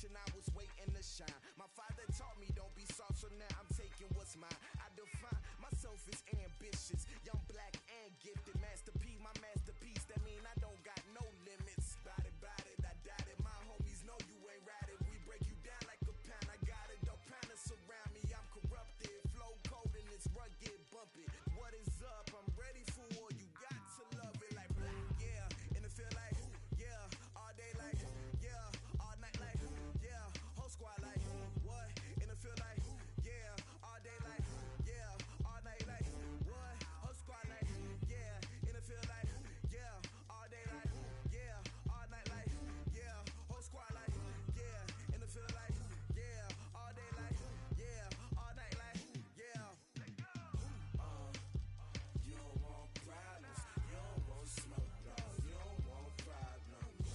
generation, I was waiting to shine. My father taught me don't be soft, so now I'm taking what's mine. I define myself as ambitious, young, black, and gifted. Master P, my masterpiece. That mean I don't got no limits. Bout it, I doubt it. My homies know you ain't ratted. We break you down like a pound. I got it, don't pound us around me. I'm corrupted, flow cold and it's rugged, bumpy. What is up? I'm ready for war. You got to love it like yeah, and it feel like yeah, all day like yeah, all night like yeah, whole squad like what? And it feel like yeah, all day like yeah, all night like what? Whole squad like yeah, and it feel like yeah, all day like yeah, all night like yeah, whole squad like yeah, and it feel like yeah, all day like yeah, all night like yeah. You don't want problems, you don't want smoke, dog. You don't want problems.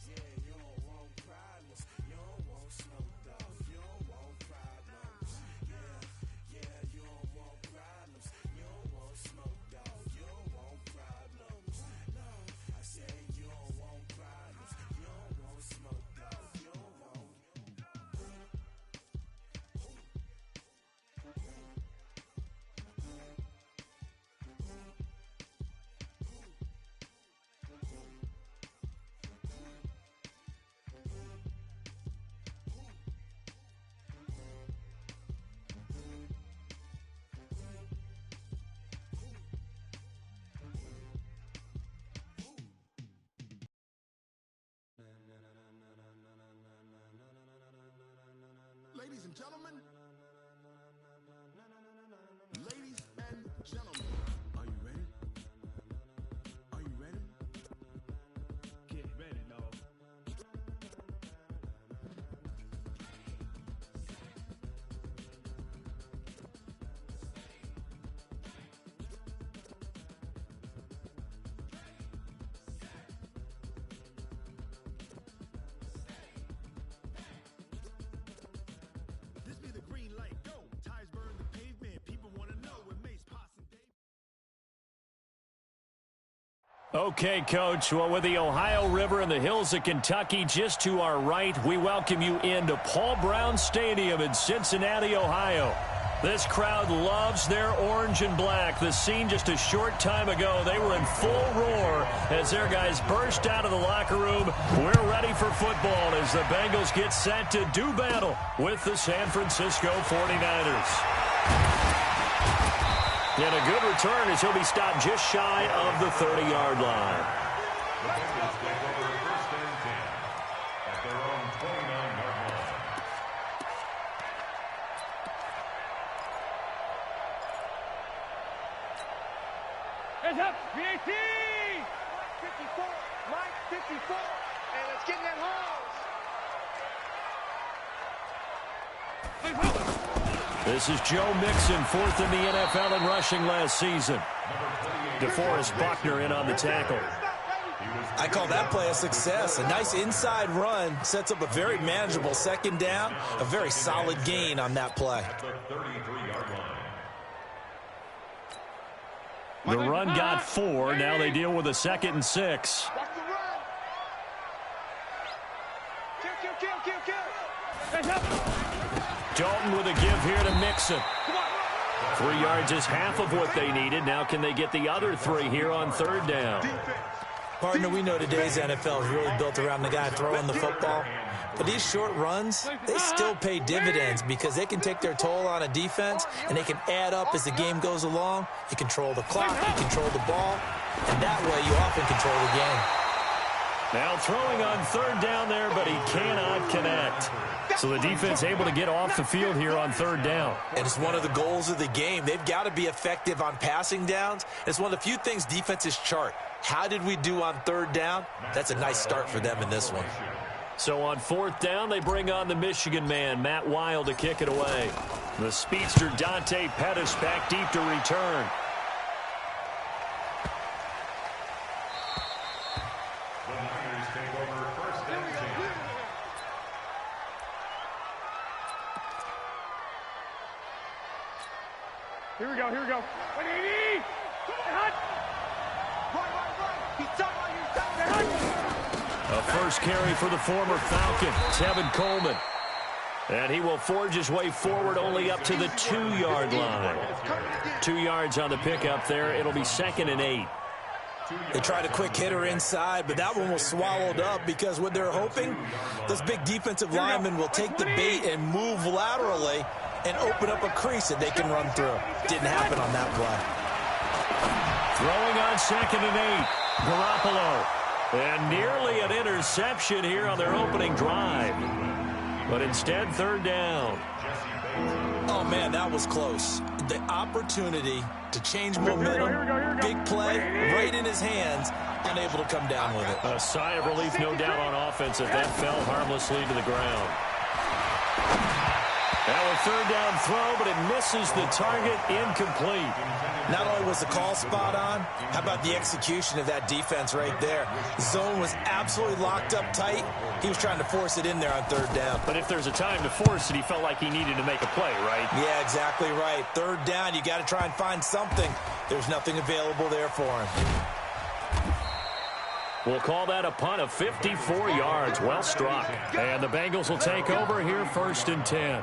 Yeah, you don't want problems, you don't want smoke, dog. You don't want problems. Yeah, you don't want problems, you don't want smoke, dog. You don't want problems. No, I said you don't want problems, you don't want smoke, dog. You don't want. Ladies and gentlemen, are you ready? Are you ready? Get ready, dog. This be the green light, go. Tires burn the pavement. People want to know when Mace, Posse, and Dave. Okay, Coach. Well, with the Ohio River and the hills of Kentucky just to our right, we welcome you into Paul Brown Stadium in Cincinnati, Ohio. This crowd loves their orange and black. The scene just a short time ago, they were in full roar as their guys burst out of the locker room. We're ready for football as the Bengals get set to do battle with the San Francisco 49ers. And a good return as he'll be stopped just shy of the 30-yard line. The Bengals take over first and 10 at their own 29-yard line. Hands up, PAT! Mike 54, and it's getting that hose. This is Joe Mixon, fourth in the NFL in rushing last season. DeForest Buckner in on the tackle. I call that play a success. A nice inside run sets up a very manageable second down. A very solid gain on that play. At the 33-yard The line. run got 4. Now they deal with a 2nd and 6. Watch the run. Kill. Hands up. Dalton with a give here to Mixon. 3 yards is half of what they needed. Now can they get the other 3 here on third down? Partner, we know today's NFL is really built around the guy throwing the football. But these short runs, they still pay dividends because they can take their toll on a defense and they can add up as the game goes along. You control the clock, you control the ball, and that way you often control the game. Now throwing on third down there, but he cannot connect. So the defense able to get off the field here on third down. And it's one of the goals of the game. They've got to be effective on passing downs. It's one of the few things defenses chart. How did we do on third down? That's a nice start for them in this one. So on fourth down, they bring on the Michigan man, Matt Wild, to kick it away. The speedster Dante Pettis back deep to return. The Niners take over first and 10. Here we go. 180. Hut. Right. He's done. A first carry for the former Falcon, Tevin Coleman. And he will forge his way forward only up to the 2-yard line. 2 yards on the pickup there. It'll be 2nd and 8. They tried a quick hitter inside, but that one was swallowed up because what they're hoping, those big defensive linemen will take the bait and move laterally and open up a crease that they can run through. Didn't happen on that play. Throwing on 2nd and 8. Garoppolo. And nearly an interception here on their opening drive. But instead, 3rd down. Oh, man, that was close. The opportunity to change momentum, big play, right in his hands, unable to come down with it. A sigh of relief, no doubt, on offense as that fell harmlessly to the ground. Now a 3rd down throw, but it misses the target, incomplete. Not only was the call spot on, how about the execution of that defense right there? The zone was absolutely locked up tight. He was trying to force it in there on 3rd down. But if there's a time to force it, he felt like he needed to make a play, right? Yeah, exactly right. 3rd down, you got to try and find something. There's nothing available there for him. We'll call that a punt of 54 yards. Well struck. And the Bengals will take over here, 1st and 10.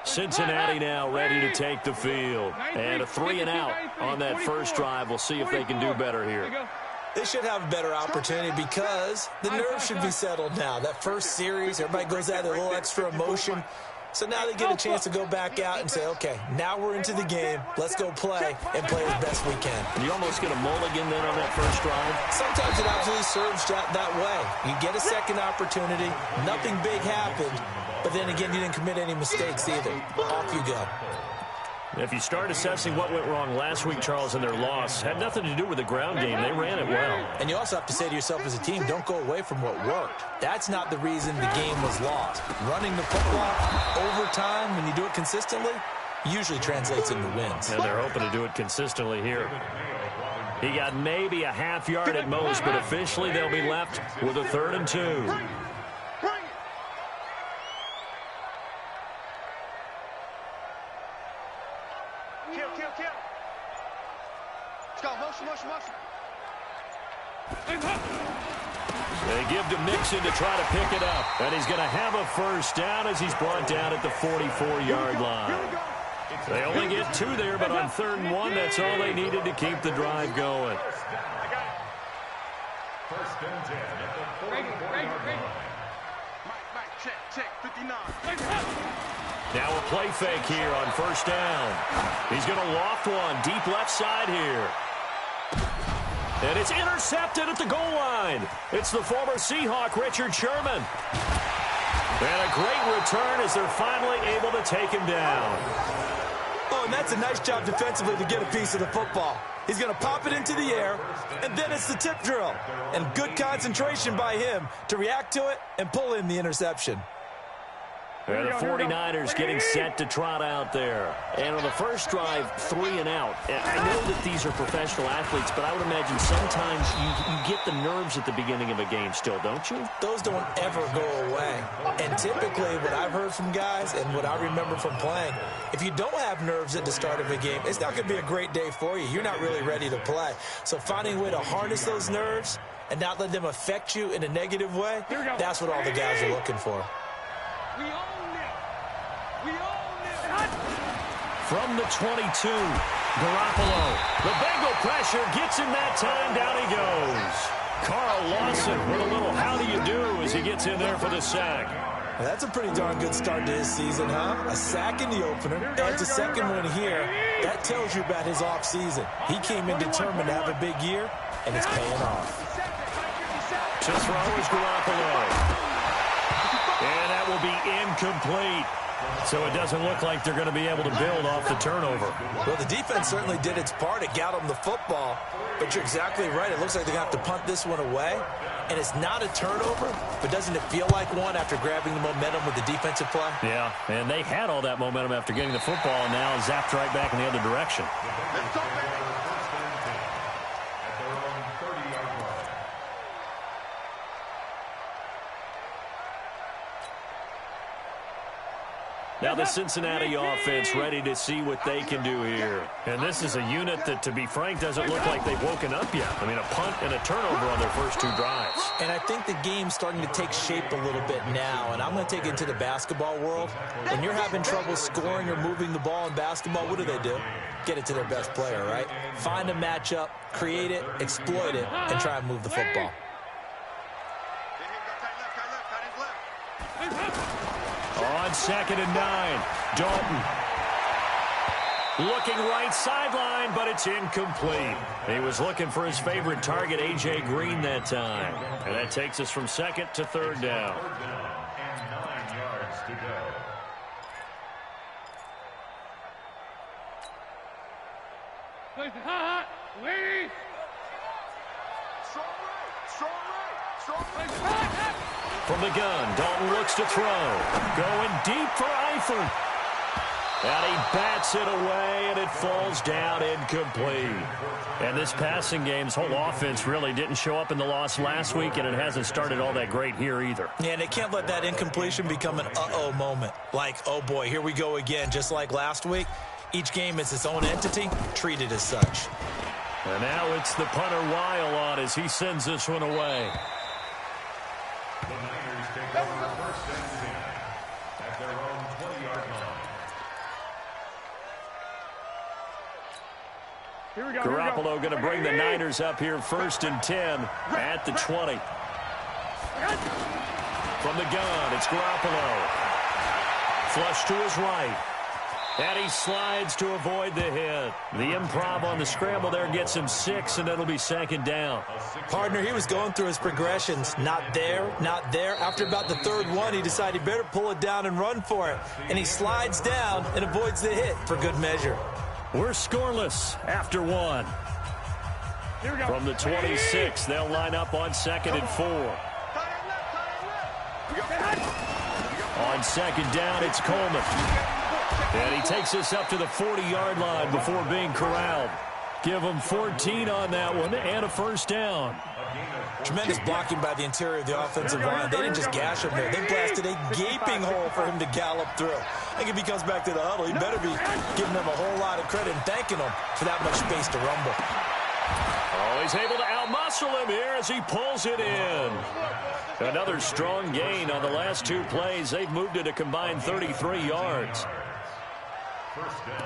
Cincinnati now ready to take the field. And a 3 and out on that first drive. We'll see if they can do better here. They should have a better opportunity because the nerves should be settled now. That first series, everybody goes out with a little extra emotion. So now they get a chance to go back out and say, okay, now we're into the game. Let's go play and play as best we can. You almost get a mulligan then on that first drive? Sometimes it absolutely serves that way. You get a second opportunity. Nothing big happened. But then again, you didn't commit any mistakes either. Off you go. If you start assessing what went wrong last week, Charles, in their loss, had nothing to do with the ground game. They ran it well. And you also have to say to yourself as a team, don't go away from what worked. That's not the reason the game was lost. Running the football over time, when you do it consistently, usually translates into wins. And they're hoping to do it consistently here. He got maybe a half yard at most, but officially they'll be left with a 3rd and 2. They give to Mixon to try to pick it up. And he's going to have a 1st down as he's brought down at the 44-yard line. They only get 2 there, but on 3rd and 1, that's all they needed to keep the drive going. 1st and 10 at the 44-yard line. Check, 59. Now a play fake here on 1st down. He's going to loft one deep left side here. And it's intercepted at the goal line. It's the former Seahawk, Richard Sherman. And a great return as they're finally able to take him down. Oh, and that's a nice job defensively to get a piece of the football. He's going to pop it into the air, and then it's the tip drill. And good concentration by him to react to it and pull in the interception. And the 49ers getting set to trot out there. And on the first drive, 3 and out. I know that these are professional athletes, but I would imagine sometimes you get the nerves at the beginning of a game still, don't you? Those don't ever go away. And typically what I've heard from guys and what I remember from playing, if you don't have nerves at the start of a game, it's not going to be a great day for you. You're not really ready to play. So finding a way to harness those nerves and not let them affect you in a negative way, that's what all the guys are looking for. From the 22, Garoppolo. The Bengal pressure gets him that time. Down he goes. Carl Lawson with a little how do you do as he gets in there for the sack. That's a pretty darn good start to his season, huh? A sack in the opener, adds a second one here. That tells you about his offseason. He came in determined to have a big year, and it's paying off. To throw is Garoppolo. And that will be incomplete. So it doesn't look like they're going to be able to build off the turnover. Well, the defense certainly did its part. It got them the football. But you're exactly right. It looks like they're going to have to punt this one away. And it's not a turnover, but doesn't it feel like one after grabbing the momentum with the defensive play? Yeah, and they had all that momentum after getting the football, and now zapped right back in the other direction. Now the Cincinnati offense ready to see what they can do here. And this is a unit that, to be frank, doesn't look like they've woken up yet. I mean, a punt and a turnover on their first 2 drives. And I think the game's starting to take shape a little bit now. And I'm going to take it to the basketball world. When you're having trouble scoring or moving the ball in basketball, what do? Get it to their best player, right? Find a matchup, create it, exploit it, and try and move the football. On 2nd and 9, Dalton. Looking right sideline, but it's incomplete. He was looking for his favorite target, A.J. Green, that time. And that takes us from 2nd to 3rd down. And 9 yards to go. From the gun, Dalton looks to throw. Going deep for Eifert. And he bats it away, and it falls down incomplete. And this passing game's whole offense really didn't show up in the loss last week, and it hasn't started all that great here either. Yeah, and they can't let that incompletion become an uh-oh moment. Like, oh boy, here we go again, just like last week. Each game is its own entity, treated as such. And now it's the punter Weil on as he sends this one away. The Niners take over 1st and 10 at their own 20-yard line. Garoppolo going to bring the Niners up here 1st and 10 at the 20. From the gun, it's Garoppolo. Flush to his right. And he slides to avoid the hit. The improv on the scramble there gets him 6, and it'll be 2nd down. Partner, he was going through his progressions. Not there, not there. After about the 3rd one, he decided he better pull it down and run for it. And he slides down and avoids the hit for good measure. We're scoreless after 1. From the 26, they'll line up on 2nd and 4. On 2nd down, it's Coleman. And he takes us up to the 40-yard line before being corralled. Give him 14 on that one and a 1st down. Tremendous blocking by the interior of the offensive line. They didn't just gash him there. They blasted a gaping hole for him to gallop through. I think if he comes back to the huddle, he better be giving them a whole lot of credit and thanking them for that much space to rumble. Oh, he's able to outmuscle him here as he pulls it in. Another strong gain on the last 2 plays. They've moved it a combined 33 yards.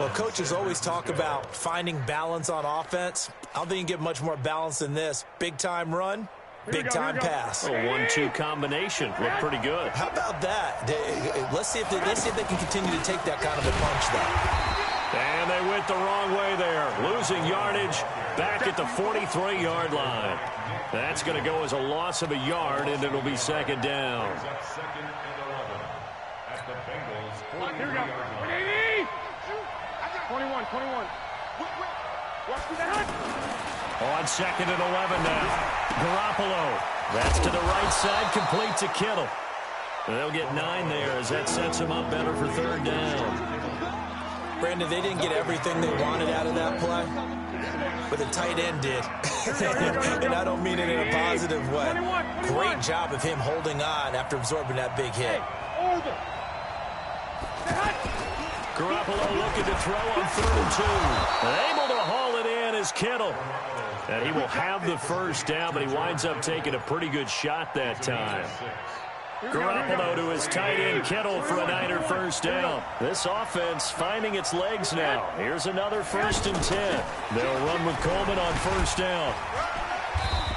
Well, coaches always talk about finding balance on offense. I don't think you can get much more balance than this. Big-time run, big-time pass. A 1-2 combination. Looked pretty good. How about that? Let's see if they can continue to take that kind of a punch, though. And they went the wrong way there. Losing yardage back at the 43-yard line. That's going to go as a loss of a yard, and it'll be 2nd down. 2nd and 11 at the Bengals 40-yard line. 21. On 2nd and 11 now. Garoppolo. That's to the right side, complete to Kittle. They'll get 9 there as that sets them up better for 3rd down. Brandon, they didn't get everything they wanted out of that play, but the tight end did. And I don't mean it in a positive way. Great job of him holding on after absorbing that big hit. Garoppolo looking to throw on 3rd and 2. And able to haul it in is Kittle. And he will have the 1st down, but he winds up taking a pretty good shot that time. Garoppolo to his tight end Kittle for a Niner 1st down. This offense finding its legs now. Here's another 1st and 10. They'll run with Coleman on 1st down.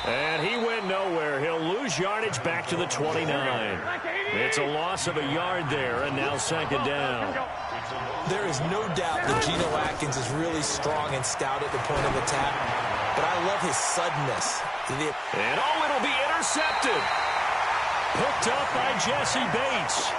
And he went nowhere. He'll lose yardage back to the 29. It's a loss of a yard there, and now 2nd down. There is no doubt that Geno Atkins is really strong and stout at the point of attack, but I love his suddenness. And it'll be intercepted. Picked up by Jesse Bates.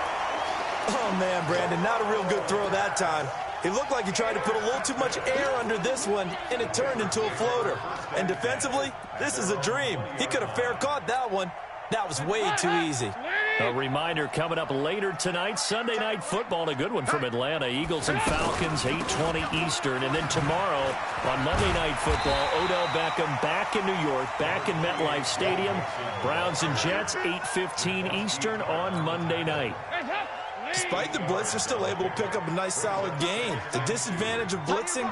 Oh, man, Brandon, not a real good throw that time. It looked like he tried to put a little too much air under this one, and it turned into a floater. And defensively, this is a dream. He could have fair caught that one. That was way too easy. A reminder coming up later tonight, Sunday Night Football, a good one from Atlanta. Eagles and Falcons, 8:20 Eastern. And then tomorrow on Monday Night Football, Odell Beckham back in New York, back in MetLife Stadium. Browns and Jets, 8:15 Eastern on Monday night. Despite the blitz, they're still able to pick up a nice, solid gain. The disadvantage of blitzing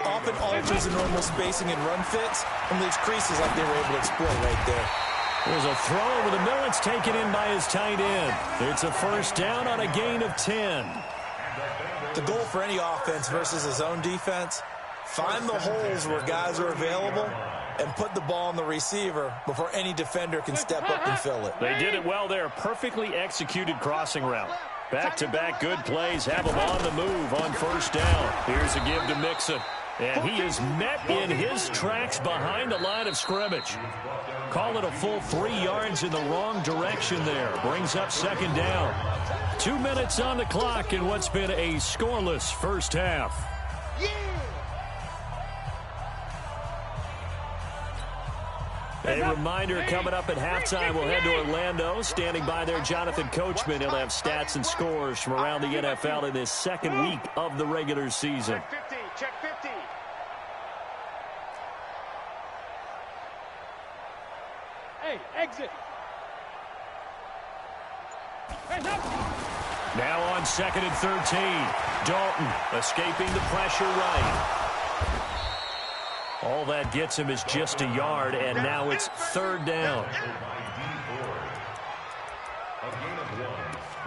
often alters the normal spacing and run fits and leaves creases like they were able to exploit right there. There's a throw over the middle. It's taken in by his tight end. It's a first down on a gain of 10. The goal for any offense versus his own defense, find the holes where guys are available and put the ball on the receiver before any defender can step up and fill it. They did it well there. Perfectly executed crossing route. Back-to-back good plays have him on the move on first down. Here's a give to Mixon. And he is met in his tracks behind the line of scrimmage. Call it a full 3 yards in the wrong direction there. Brings up second down. 2 minutes on the clock in what's been a scoreless first half. A reminder coming up at halftime, we'll head to Orlando. Standing by there, Jonathan Coachman. He'll have stats and scores from around the NFL in this second week of the regular season. Check 50, check 50. Hey, exit. Now on 2nd and 13. Dalton escaping the pressure right. All that gets him is just a yard, and now it's third down. A gain of 1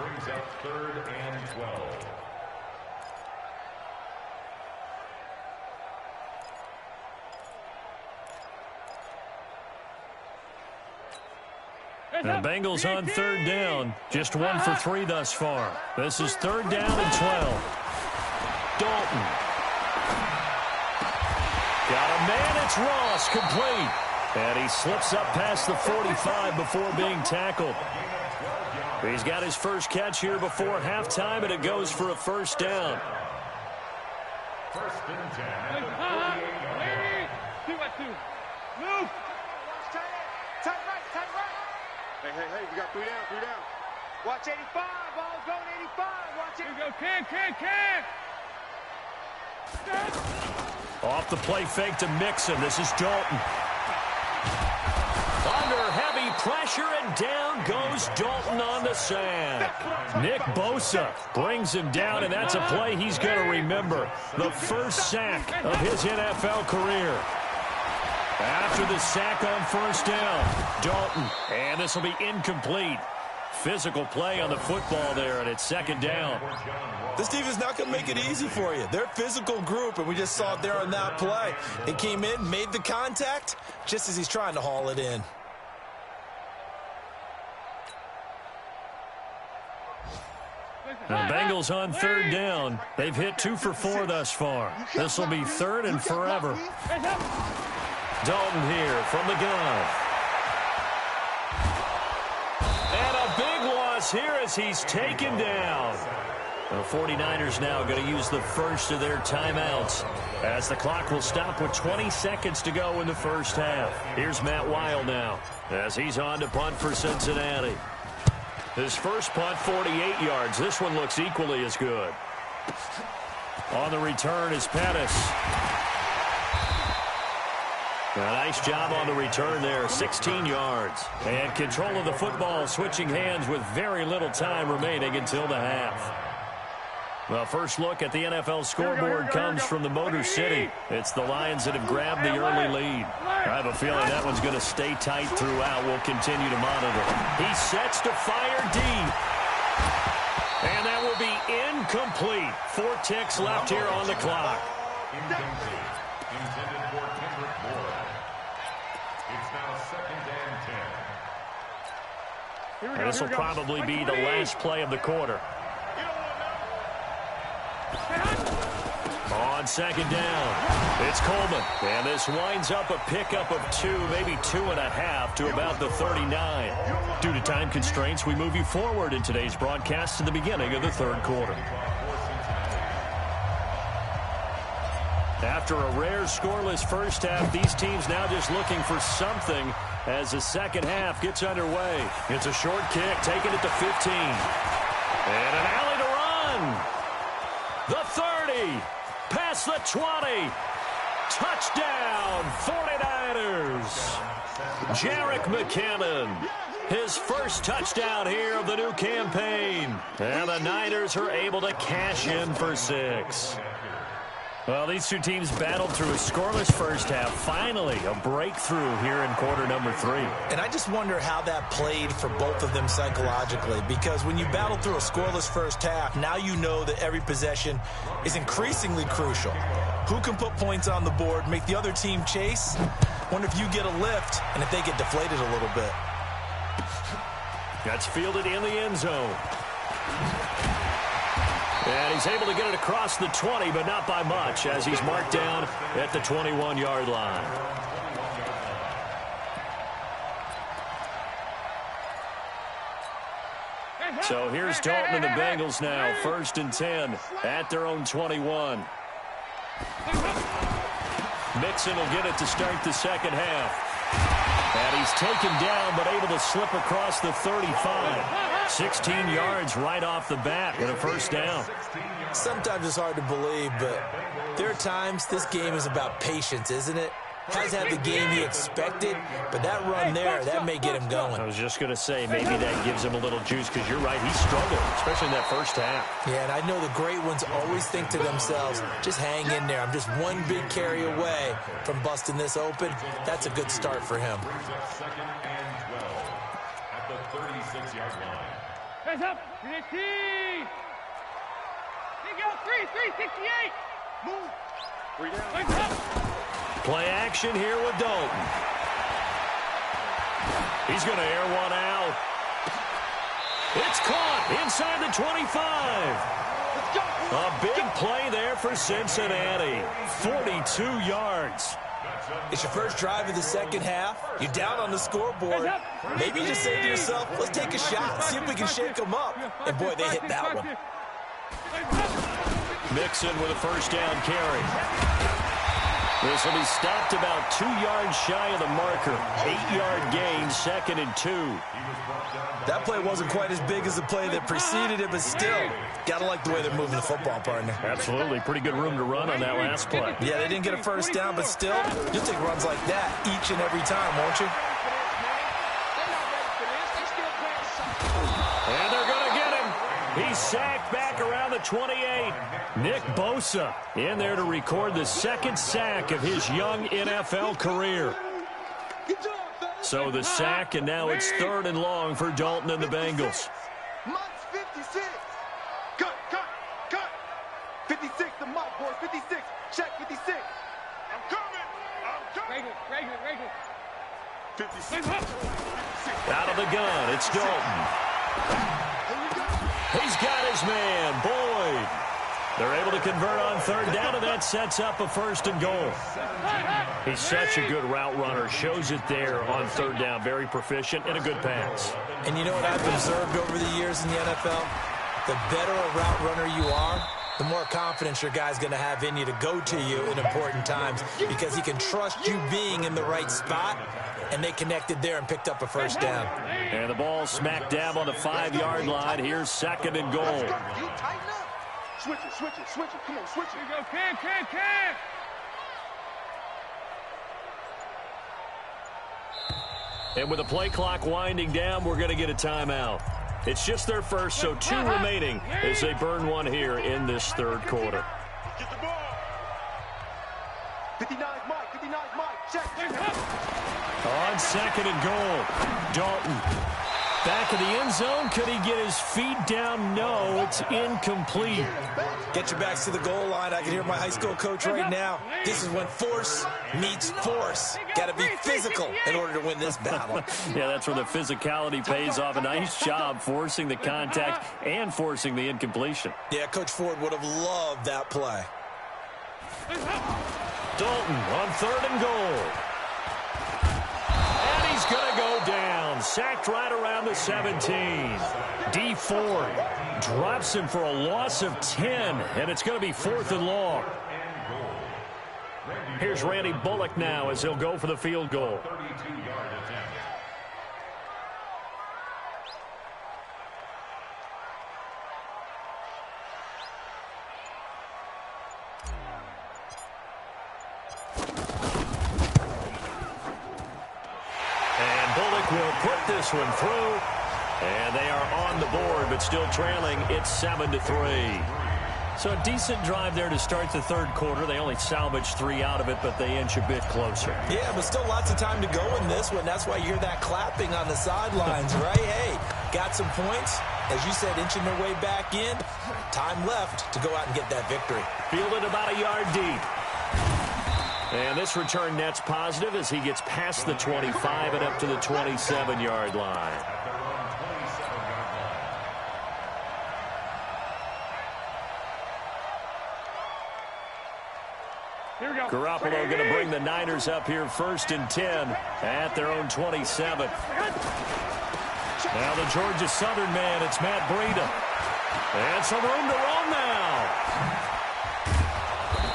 brings up 3rd and 12. The Bengals on third down. Just 1 for 3 thus far. This is third down and 12. Dalton. Got a man, it's Ross, complete. And he slips up past the 45 before being tackled. He's got his first catch here before halftime, and it goes for a first down. First and 10 at the 48-yard line. 2-2. Move. Tight right, tight right. Hey, we got 3 down, 3 down. Watch 85, ball going 85. Watch it. Here we go, can. Off the play fake to Mixon. This is Dalton. Under heavy pressure, and down goes Dalton on the sand. Nick Bosa brings him down, and that's a play he's going to remember. The first sack of his NFL career. After the sack on first down, Dalton. And this will be incomplete. Physical play on the football there, and it's second down. This defense is not going to make it easy for you. They're a physical group, and we just saw it there on that play. He came in, made the contact, just as he's trying to haul it in. The Bengals on third down. They've hit 2 for 4 thus far. This will be 3rd and forever. Dalton here from the gun. And a big loss here as he's taken down. The 49ers now going to use the first of their timeouts as the clock will stop with 20 seconds to go in the first half. Here's Matt Weil now as he's on to punt for Cincinnati. His first punt, 48 yards. This one looks equally as good. On the return is Pettis. A nice job on the return there, 16 yards. And control of the football, switching hands with very little time remaining until the half. Well, first look at the NFL scoreboard comes from the Motor City. It's the Lions that have grabbed the early lead. I have a feeling that one's going to stay tight throughout. We'll continue to monitor. He sets to fire deep. And that will be incomplete. 4 ticks left here on the clock. Incomplete. Intended for Kendrick Bourne. It's now 2nd and 10. And this will probably be the last play of the quarter. On second down, it's Coleman. And this winds up a pickup of 2, maybe 2.5 to about the 39. Due to time constraints, we move you forward in today's broadcast to the beginning of the third quarter. After a rare scoreless first half, these teams now just looking for something as the second half gets underway. It's a short kick, taking it to 15. And an alley to run. The 30, past the 20, touchdown 49ers. Jerick McKinnon His first touchdown here of the new campaign. And the Niners are able to cash in for 6. Well, these two teams battled through a scoreless first half. Finally, a breakthrough here in quarter number 3. And I just wonder how that played for both of them psychologically, because when you battle through a scoreless first half, now you know that every possession is increasingly crucial. Who can put points on the board, make the other team chase? Wonder if you get a lift and if they get deflated a little bit. That's fielded in the end zone. And he's able to get it across the 20, but not by much, as he's marked down at the 21-yard line. So here's Dalton and the Bengals now, 1st and 10 at their own 21. Mixon will get it to start the second half. And he's taken down, but able to slip across the 35. 16 yards right off the bat with a first down. Sometimes it's hard to believe, but there are times this game is about patience, isn't it? Hasn't had the game he expected, but that run there, that may get him going. I was just going to say, maybe that gives him a little juice, because you're right, he struggled, especially in that first half. Yeah, and I know the great ones always think to themselves, just hang in there. I'm just one big carry away from busting this open. That's a good start for him. 2nd and 12 at the 36-yard line. Hands up. 318. Here you go. 368. Move. 3 down. Hands up. Play action here with Dalton. He's going to air one out. It's caught inside the 25. A big play there for Cincinnati. 42 yards. It's your first drive of the second half. You're down on the scoreboard. Maybe you just say to yourself, let's take a shot, see if we can shake them up. And boy, they hit that one. Mixon with a first down carry. This will be stopped about 2 yards shy of the marker. 8-yard gain, 2nd and 2. That play wasn't quite as big as the play that preceded it, but still, gotta like the way they're moving the football, partner. Absolutely. Pretty good room to run on that last play. Yeah, they didn't get a first down, but still, you'll take runs like that each and every time, won't you? And they're going to get him. He's sacked back around the 28. Nick Bosa in there to record the second sack of his young NFL career. So the sack, and now it's 3rd and long for Dalton and the Bengals. Mike's 56. Cut. 56, the Mike boys. 56. Check 56. I'm coming. Regular. 56. Out of the gun, it's Dalton. He's got his man, Boyd. They're able to convert on 3rd down, and that sets up a 1st and goal. He's such a good route runner. Shows it there on 3rd down. Very proficient and a good pass. And you know what I've observed over the years in the NFL? The better a route runner you are, the more confidence your guy's going to have in you to go to you in important times, because he can trust you being in the right spot, and they connected there and picked up a first down. And the ball smack dab on the 5-yard line. Here's 2nd and goal. You tighten up. Switch it. Come on, switch it. Here you go. Can. And with the play clock winding down, we're going to get a timeout. It's just their first, so 2 remaining as they burn one here in this 3rd quarter. Get the ball. 59's Mike. Check. On 2nd and goal, Dalton. Back in the end zone. Could he get his feet down? No, it's incomplete. Get your backs to the goal line. I can hear my high school coach right now. This is when force meets force. Got to be physical in order to win this battle. Yeah, that's where the physicality pays off. A nice job forcing the contact and forcing the incompletion. Yeah, Coach Ford would have loved that play. Dalton on 3rd and goal. And he's going to go down. Sacked right around the 17. D Ford drops him for a loss of 10, and it's going to be 4th and long. Here's Randy Bullock now as he'll go for the field goal. 32-yard attempt. Cook will put this one through. And they are on the board, but still trailing. It's 7-3. So a decent drive there to start the third quarter. They only salvaged 3 out of it, but they inch a bit closer. Yeah, but still lots of time to go in this one. That's why you hear that clapping on the sidelines, right? Hey, got some points. As you said, inching their way back in. Time left to go out and get that victory. Fielded about a yard deep. And this return net's positive as he gets past the 25 and up to the 27-yard line. Garoppolo going to bring the Niners up here 1st and 10 at their own 27. Now the Georgia Southern man, it's Matt Breida. And some room to roam now.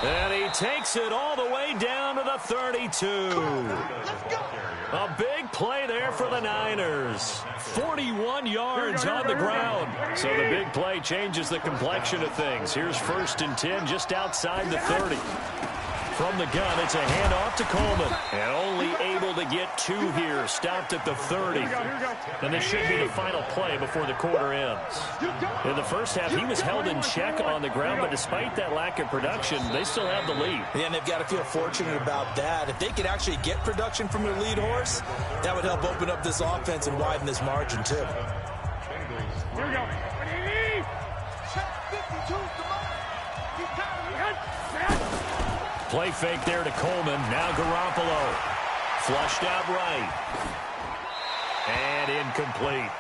And he takes it all the way down to the 32. A big play there for the Niners. 41 yards on the ground. So the big play changes the complexion of things. Here's 1st and 10 just outside the 30. From the gun, it's a handoff to Coleman. And only able to get 2 here. Stopped at the 30. And this should be the final play before the quarter ends. In the first half, he was held in check on the ground, but despite that lack of production, they still have the lead. Yeah, and they've got to feel fortunate about that. If they could actually get production from their lead horse, that would help open up this offense and widen this margin, too. Here we go. Play fake there to Coleman. Now Garoppolo. Flushed out right. And incomplete.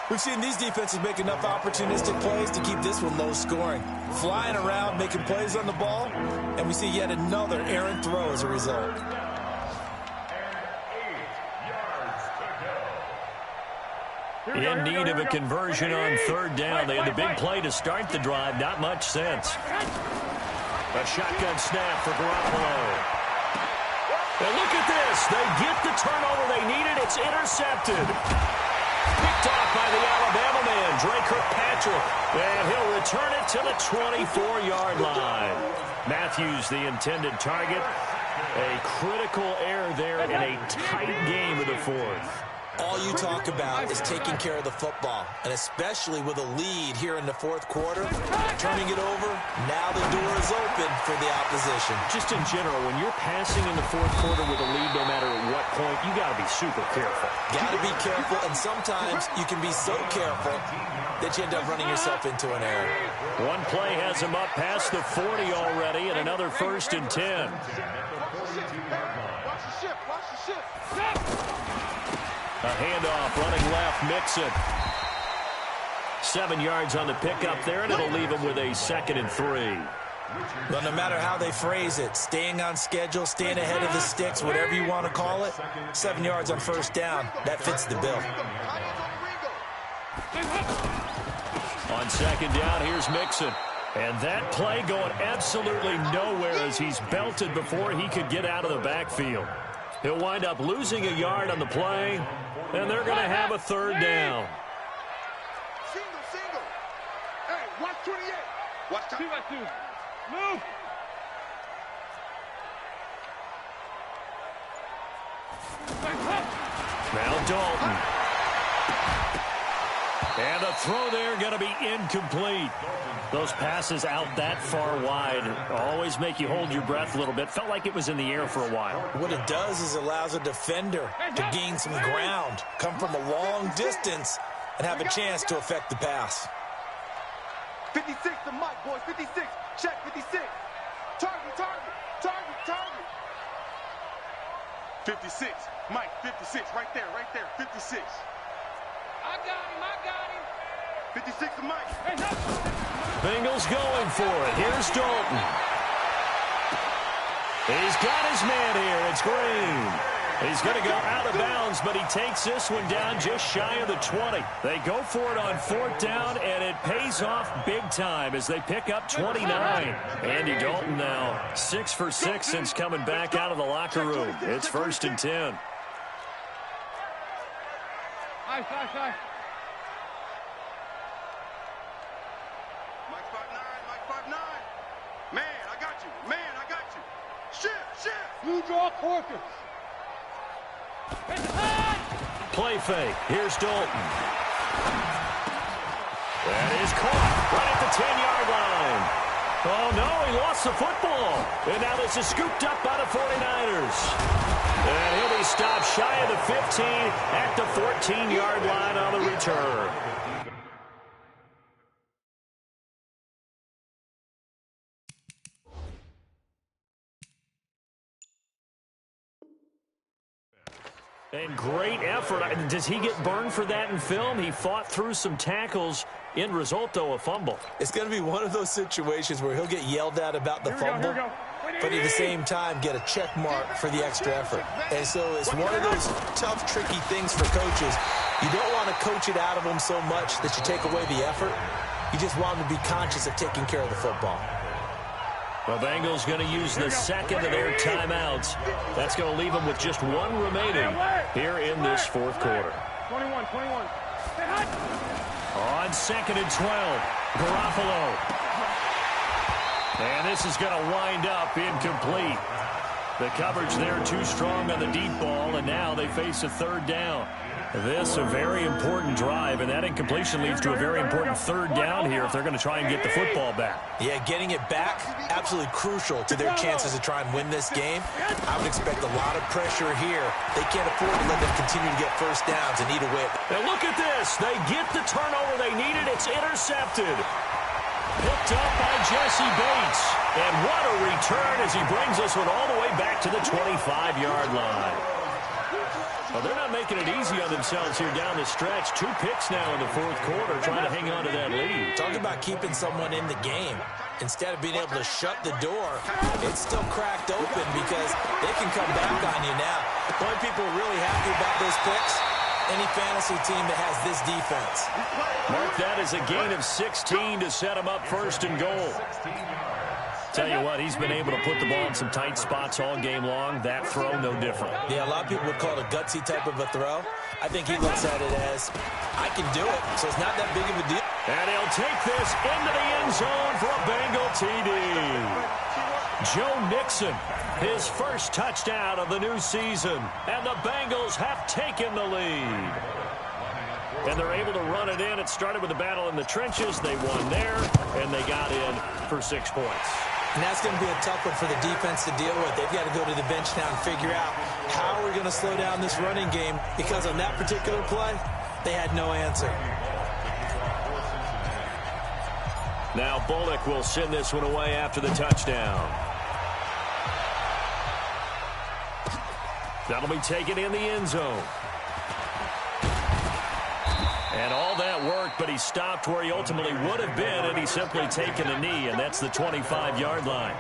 We've seen these defenses make enough opportunistic plays to keep this one low scoring. Flying around, making plays on the ball, and we see yet another errant throw as a result. In need of a conversion on 3rd down. They had the big play to start the drive. Not much sense. A shotgun snap for Garoppolo. And look at this. They get the turnover they needed. It's intercepted. Picked off by the Alabama man, Dre Kirkpatrick. And he'll return it to the 24-yard line. Matthews, the intended target. A critical error there in a tight game of the 4th. All you talk about is taking care of the football, and especially with a lead here in the 4th quarter, turning it over, now the door is open for the opposition. Just in general, when you're passing in the 4th quarter with a lead, no matter at what point, you got to be super careful. Got to be careful, and sometimes you can be so careful that you end up running yourself into an error. One play has him up past the 40 already, and another 1st and 10. A handoff, running left, Mixon. 7 yards on the pickup there, and it'll leave him with a 2nd and 3. Well, no matter how they phrase it, staying on schedule, staying ahead of the sticks, whatever you want to call it, 7 yards on 1st down, that fits the bill. On 2nd down, here's Mixon. And that play going absolutely nowhere as he's belted before he could get out of the backfield. He'll wind up losing a yard on the play, and they're going to have a 3rd down. Single. Hey, watch 28. Watch 2 by 2. Move. Now Dalton. And the throw there going to be incomplete. Those passes out that far wide always make you hold your breath a little bit. Felt like it was in the air for a while. What it does is allows a defender to gain some ground, come from a long distance, and have a chance to affect the pass. 56 to Mike, boys. 56. Check 56. Target. 56. Mike, 56. Right there. 56. I got him. 56 to Mike. Bengals going for it. Here's Dalton. He's got his man here. It's Green. He's going to go out of bounds, but he takes this one down just shy of the 20. They go for it on 4th down, and it pays off big time as they pick up 29. Andy Dalton now 6 for 6 since coming back out of the locker room. It's 1st and 10. Nice. Mike 5'9". Man, I got you. Shift. You draw quarters. Play fake. Here's Dalton. That is caught right at the 10-yard line. Oh, no, he lost the football. And now this is scooped up by the 49ers. And he'll be stopped shy of the 15 at the 14-yard line on the return. And great effort. Does he get burned for that in film? He fought through some tackles. End result, though, a fumble. It's going to be one of those situations where he'll get yelled at about the fumble, but at the same time get a check mark for the extra effort. And so it's one of those tough, tricky things for coaches. You don't want to coach it out of them so much that you take away the effort. You just want them to be conscious of taking care of the football. The Bengals going to use the second of their timeouts. That's going to leave them with just one remaining here in this fourth quarter. 21. On 2nd and 12, Garoppolo. And this is going to wind up incomplete. The coverage there too strong on the deep ball, and now they face a third down. This a very important drive, and that incompletion leads to a very important third down here if they're going to try and get the football back. Yeah, getting it back, absolutely crucial to their chances to try and win this game. I would expect a lot of pressure here. They can't afford to let them continue to get first downs and eat away. And look at this. They get the turnover they needed. It's intercepted. Picked up by Jesse Bates. And what a return as he brings this one all the way back to the 25-yard line. Well, they're not making it easy on themselves here down the stretch. 2 picks now in the fourth quarter trying to hang on to that lead. Talk about keeping someone in the game. Instead of being able to shut the door, it's still cracked open because they can come back on you now. The only people really happy about those picks, any fantasy team that has this defense. Mark that as a gain of 16 to set them up first and goal. Tell you what, he's been able to put the ball in some tight spots all game long. That throw, no different. Yeah, a lot of people would call it a gutsy type of a throw. I think he looks at it as, I can do it, so it's not that big of a deal. And he'll take this into the end zone for a Bengal TD. Joe Mixon, his first touchdown of the new season. And the Bengals have taken the lead. And they're able to run it in. It started with a battle in the trenches. They won there, and they got in for 6 points. And that's going to be a tough one for the defense to deal with. They've got to go to the bench now and figure out how we're going to slow down this running game, because on that particular play, they had no answer. Now Bullock will send this one away after the touchdown. That'll be taken in the end zone. And all that worked, but he stopped where he ultimately would have been, and he's simply taken a knee, and that's the 25-yard line.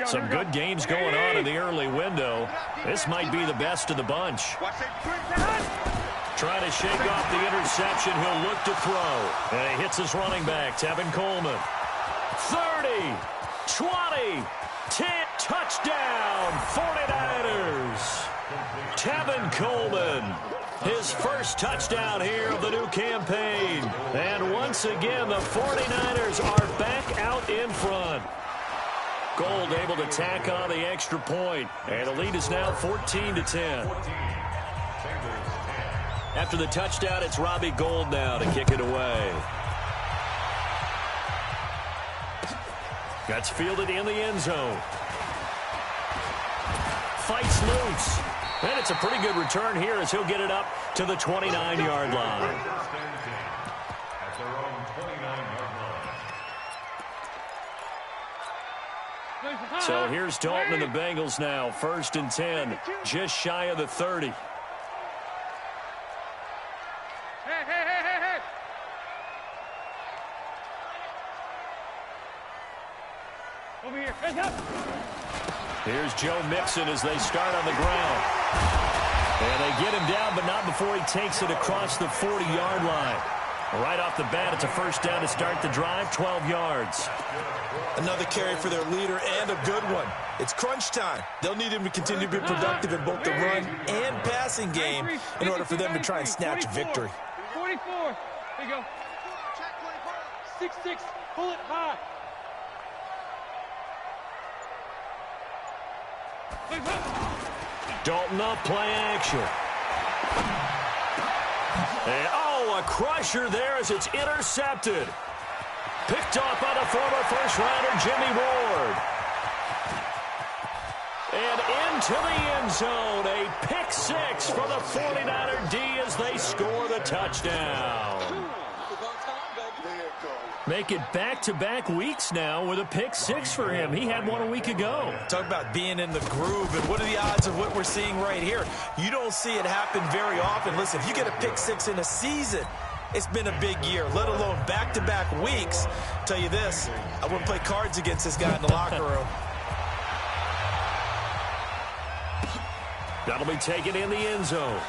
Some good games going on in the early window. This might be the best of the bunch. Trying to shake off the interception. He'll look to throw. And he hits his running back, Tevin Coleman. 30, 20, 10, touchdown, 49ers. Tevin Coleman, his first touchdown here of the new campaign. And once again, the 49ers are back out in front. Gold able to tack on the extra point. And the lead is now 14-10. After the touchdown, it's Robbie Gould now to kick it away. That's fielded in the end zone. Fights loose. And it's a pretty good return here as he'll get it up to the 29-yard line. So here's Dalton and the Bengals now. 1st and 10, just shy of the 30. Hey. Over here. Hands up. Here's Joe Mixon as they start on the ground. And they get him down, but not before he takes it across the 40-yard line. Right off the bat, it's a first down to start the drive, 12 yards. Another carry for their leader, and a good one. It's crunch time. They'll need him to continue to be productive in both the run and passing game in order for them to try and snatch a victory. 44. There you go. 6-6. Pull it high. Dalton up, play action. And, a crusher there as it's intercepted. Picked off by the former first-rounder Jimmy Ward. And into the end zone, a pick six for the 49er D as they score the touchdown. Make it back-to-back weeks now with a pick six for him. He had one a week ago. Talk about being in the groove, and what are the odds of what we're seeing right here? You don't see it happen very often. Listen, if you get a pick six in a season, it's been a big year, let alone back-to-back weeks. I'll tell you this, I wouldn't play cards against this guy in the locker room. That'll be taken in the end zone.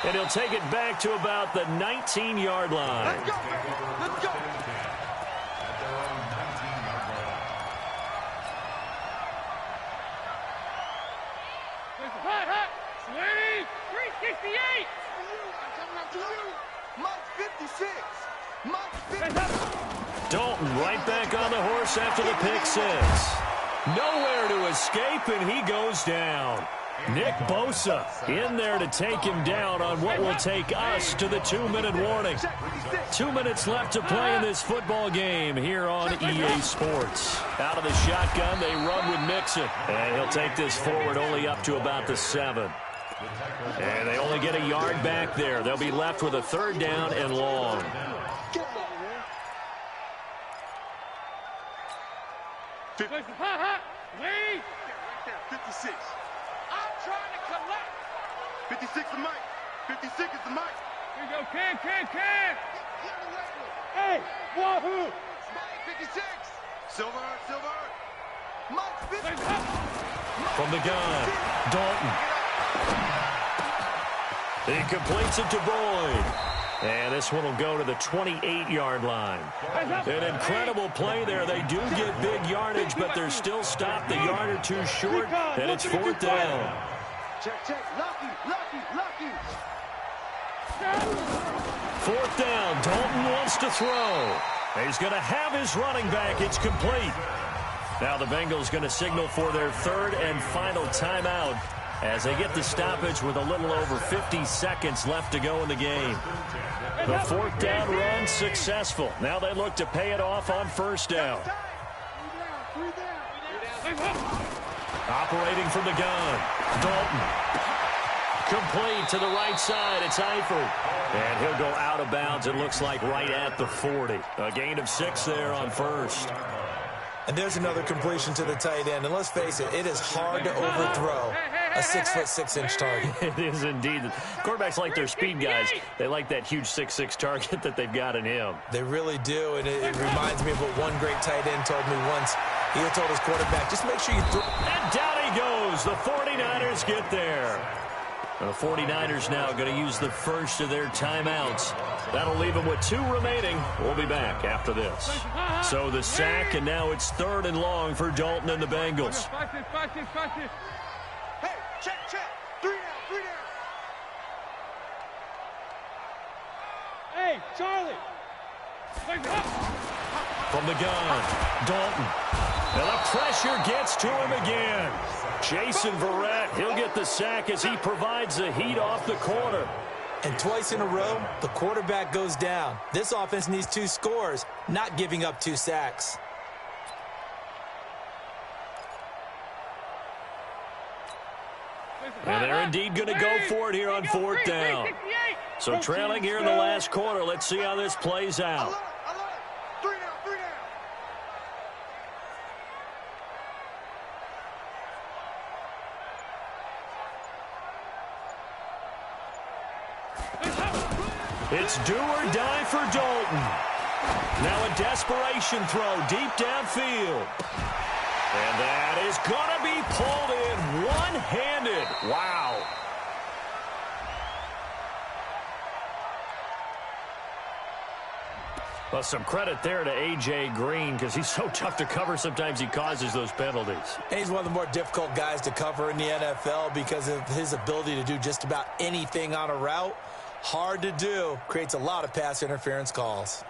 And he'll take it back to about the 19-yard line. Let's go, baby. Let's go. Hot. Sweet. 368. I'm coming up to you. Mike 56. Mike 50. Dalton right back on the horse after the pick six. Nowhere to escape, and he goes down. Nick Bosa in there to take him down on what will take us to the 2-minute warning. 2 minutes left to play in this football game here on EA Sports. Out of the shotgun, they run with Mixon. And he'll take this forward only up to about the 7. And they only get a yard back there. They'll be left with a 3rd down and long. Hot. Wait. 56. I'm trying to collect. 56 is Mike. 56 is the Mike. Here you go, can. Hey, wahoo! Mike 56. Silver. Mike 50. From the gun, Dalton. He completes it to Boyd. And this one will go to the 28-yard line. An incredible play there. They do get big yardage, but they're still stopped a yard or two short, and it's 4th down. Check. Lucky. 4th down. Dalton wants to throw. He's going to have his running back. It's complete. Now the Bengals going to signal for their 3rd and final timeout as they get the stoppage with a little over 50 seconds left to go in the game. The 4th down run successful. Now they look to pay it off on 1st down. Operating from the gun, Dalton. Complete to the right side. It's Eifert. And he'll go out of bounds, it looks like, right at the 40. A gain of 6 there on 1st. And there's another completion to the tight end. And let's face it, it is hard to overthrow a 6'6" target. It is indeed. Quarterbacks like their speed guys. They like that huge 6'6" target that they've got in him. They really do, and it reminds me of what one great tight end told me once. He told his quarterback, just make sure you throw. And down he goes. The 49ers get there. The 49ers now going to use the first of their timeouts. That'll leave them with 2 remaining. We'll be back after this. So the sack, and now it's 3rd and long for Dalton and the Bengals. Hey, check. 3 down. Hey, Charlie. From the gun, Dalton. And the pressure gets to him again. Jason Verrett, he'll get the sack as he provides the heat off the corner. And twice in a row, the quarterback goes down. This offense needs 2 scores, not giving up 2 sacks. And they're indeed going to go for it here on 4th down. So trailing here in the last quarter, let's see how this plays out. I love it. 3 down. It's do or die for Dalton. Now a desperation throw deep downfield. And that is going to be pulled in one-handed. Wow. Well, some credit there to A.J. Green because he's so tough to cover. Sometimes he causes those penalties. And he's one of the more difficult guys to cover in the NFL because of his ability to do just about anything on a route. Hard to do. Creates a lot of pass interference calls.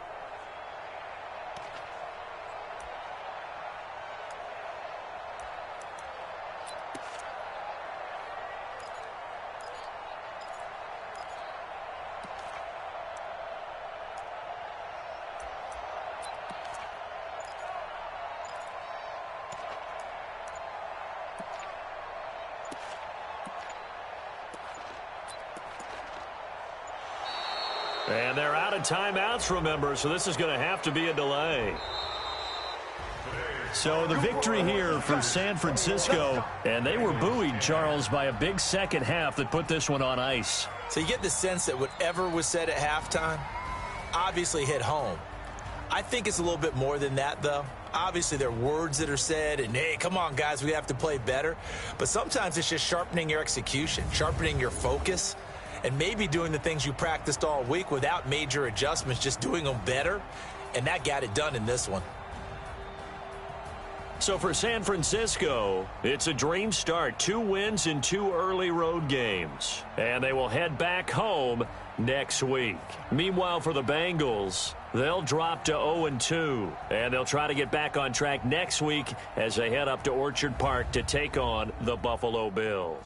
And they're out of timeouts, remember, so this is going to have to be a delay. So the victory here for San Francisco, and they were buoyed, Charles, by a big second half that put this one on ice. So you get the sense that whatever was said at halftime obviously hit home. I think it's a little bit more than that, though. Obviously, there are words that are said, and, hey, come on, guys, we have to play better. But sometimes it's just sharpening your execution, sharpening your focus, and maybe doing the things you practiced all week without major adjustments, just doing them better. And that got it done in this one. So for San Francisco, it's a dream start. 2 wins in 2 early road games. And they will head back home next week. Meanwhile, for the Bengals, they'll drop to 0-2. And they'll try to get back on track next week as they head up to Orchard Park to take on the Buffalo Bills.